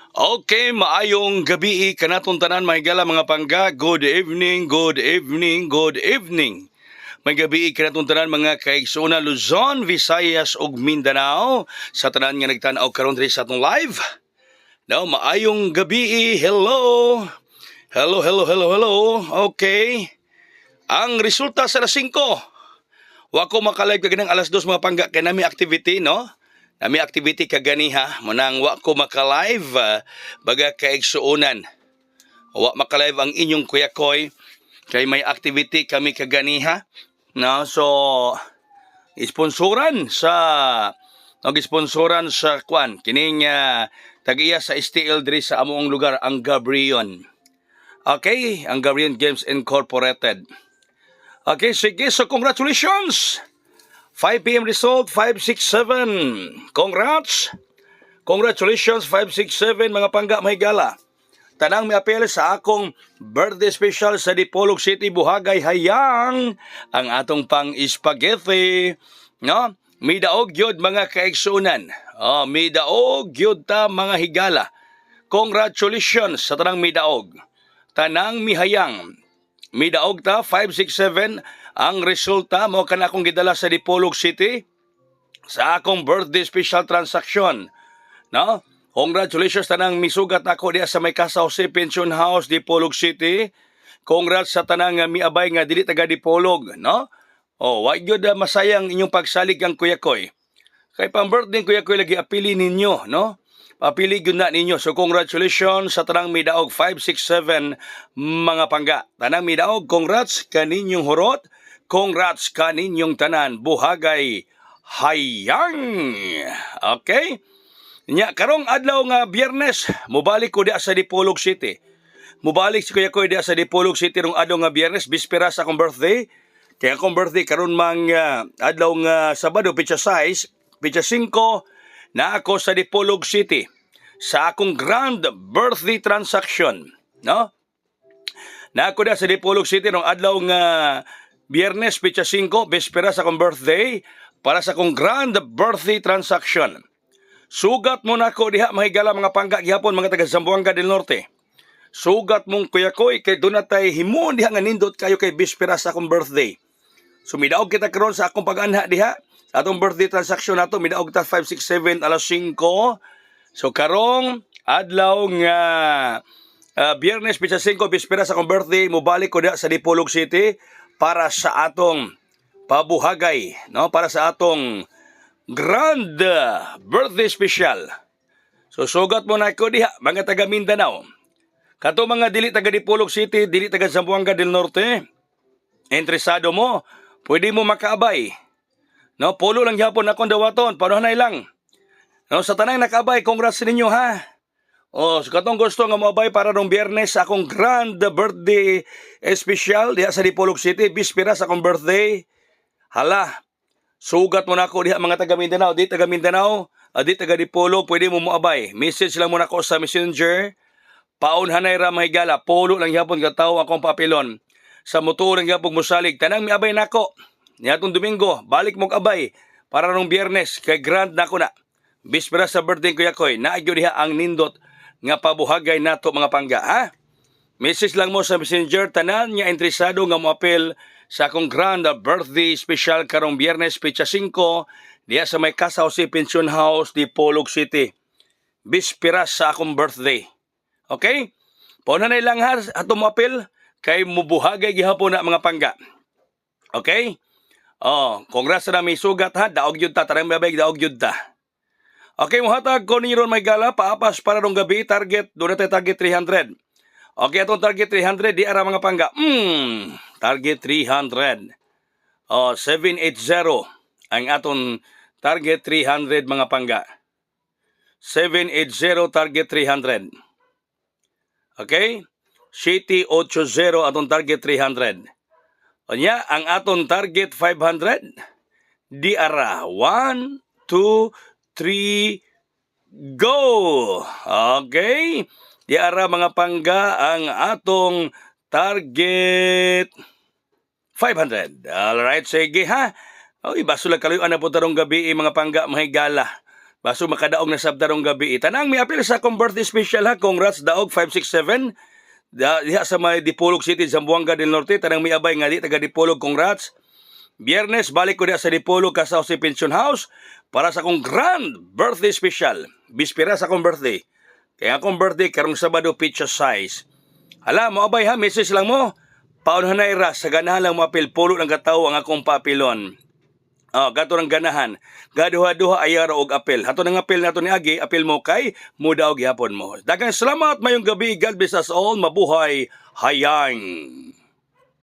Okay, maayong gabi kanatong tanan mahigala mga pangga. Good evening, good evening, good evening. May gabi kanatong tanan mga kaigsoona Luzon, Visayas ug Mindanao sa tanan nga nagtan-aw karon diri sa atong live. Now, maayong gabi. Hello. Hello, hello, hello, hello. Okay. Ang resulta sa alas 5. Wa ko makalive kaganang alas 2 mga pangga kay nami activity, no? Nami activity kaganiha mo nang wa ko makalive baga kaigsuonan. Wa makalive ang inyong Kuya Koy kay may activity kami kaganiha. No, so nag-sponsoran sa kwan kining tag-iya sa STL diri sa amoong lugar ang Gabrion. Okay, ang Gabrion Games Incorporated. Okay, sige, so congratulations! 5 p.m. result, 567. Congrats! Congratulations, 567 mga pangga mahigala. Tanang may apel sa akong birthday special sa Dipolog City, Buhagay, Hayang. Ang atong pang spaghetti. No? May daog yun mga kaigsunan. May daog yun ta mga higala. Congratulations sa tanang may daog. Tanang may hayang. May daog ta, 567. Ang resulta mo kana akong gidala sa Dipolog City sa akong birthday special transaction. No? Congratulations tanang misugat ako diya sa may Casa Jose Pension House Dipolog City. Congrats sa tanang miabay nga dili taga Dipolog, no? Wa gyud masayang inyong pagsalig ang Kuya Koy. Kay pang birthday Kuya Koy lagi apili ninyo, no? Papili gyud na ninyo. So congratulations sa tanang midaog 567 mga pangga. Tanang midaog, congrats kaninyong hurot. Congrats kaninyong tanan, Buhagay, Hayang. Okay? Nya karong adlaw nga Biyernes, mubalik ko diya sa Dipolog City. Mubalik si Kuya Koy diya sa Dipolog City rong adlaw nga Biyernes, bispera sa akong birthday. Kaya akong birthday karon mang adlaw nga Sabado, pitsa 6, pitsa 5, na ako sa Dipolog City sa akong grand birthday transaction, no? Na ako diya sa Dipolog City rong adlaw nga Biyernes, pitsa 5, bispera sa akong birthday para sa akong grand birthday transaction. Sugat mo na ako diha mahigala mga pangga gihapon mga taga Zamboanga del Norte. Sugat mong Kuya Koy kay doon natay himon diha nga nindot kayo kay bispera sa akong birthday. So midaog kita karon sa akong pag-anha diha sa atong birthday transaction nato, midaog ta 567 alas 5. So karong adlaw nga Biyernes pitsa 5 bispera sa akong birthday, mobalik ko diha sa Dipolog City para sa atong pabuhagay, no? Para sa atong grand birthday special. So sugat mo na ako diha mga taga Mindanao. Kato mga dili taga Dipolog City, dili taga Zamboanga del Norte. Interesado mo, pwede mo makaabay. No, polo lang gyapon akong dawaton, panuhanay lang. No, sa tanang nakaabay, congrats ninyo ha. So katong gusto nga moabay para nung Biyernes sa akong grand birthday special diha sa Dipolog City, bispera sa akong birthday. Hala, sugat mo na ako diha mga taga Mindanao, di taga Mindanao, di taga Dipolog, pwede mo moabay. Message lang mo na ako sa Messenger. Paunhanay ra mahigala, polo lang gyapon kataw akong papilon. Sa motor lang gyapon mosalig, tanang miabay nako. Niadtong Domingo, balik mong abay para nung Biyernes kay grand nako na. Bispera sa birthday Kuya Koy, naagyo diha ang nindot nga pabuhagay nato mga pangga, ha? Message lang mo sa Messenger tanan nga interesado nga moapel sa akong grand birthday special karong Biyernes pitsa 5 diha sa may Casa Jose Pension House Dipolog City. Bispera sa akong birthday. Okay? Paunanay lang ha atong moapel kay mubuhagay gihapon na mga pangga. Okay? Congrats na may sugat ha, daog yun ta, tarang babay daog yun ta. Okay, muhatag ko ninyo ron may gala, paapas para nung gabi, target, doon natin target 300. Okay, atong target 300, di ara mga pangga. Target 300. 780 ang atong target 300 mga pangga. 780 target 300. Okay? City 80 atong target 300. Onya, ang aton target 500. Di ara 1, 2, 3, go! Okay? Di ara mga pangga ang atong target 500. Alright, sige ha. Basulag kayo na po tarong gabi mga pangga mahigala. Baso makadaog na sabdarong gabi. Tanang may apil sa akong birthday special ha. Congrats daog 567. Diha sa may Dipolog City, Zamboanga del Norte. Tanang may abay nga di taga Dipolog. Congrats. Biyernes, balik ko diha sa Dipolog, Casa Jose Pension House para sa akong grand birthday special. Bispera sa akong birthday. Kaya akong birthday, karong Sabado, pizza size. Hala, mo abay ha, message lang mo. Paunhan na ira, sa ganahan lang mo apil, pulo ng katawo ang akong papilon. Gato ng ganahan. Gaduha-duha ayara og apil. Hato ng apil nato ni Agi, apil mo kay mudaog yapon mo. Daghang salamat, mayong gabi. God bless us all. Mabuhay. Hayang.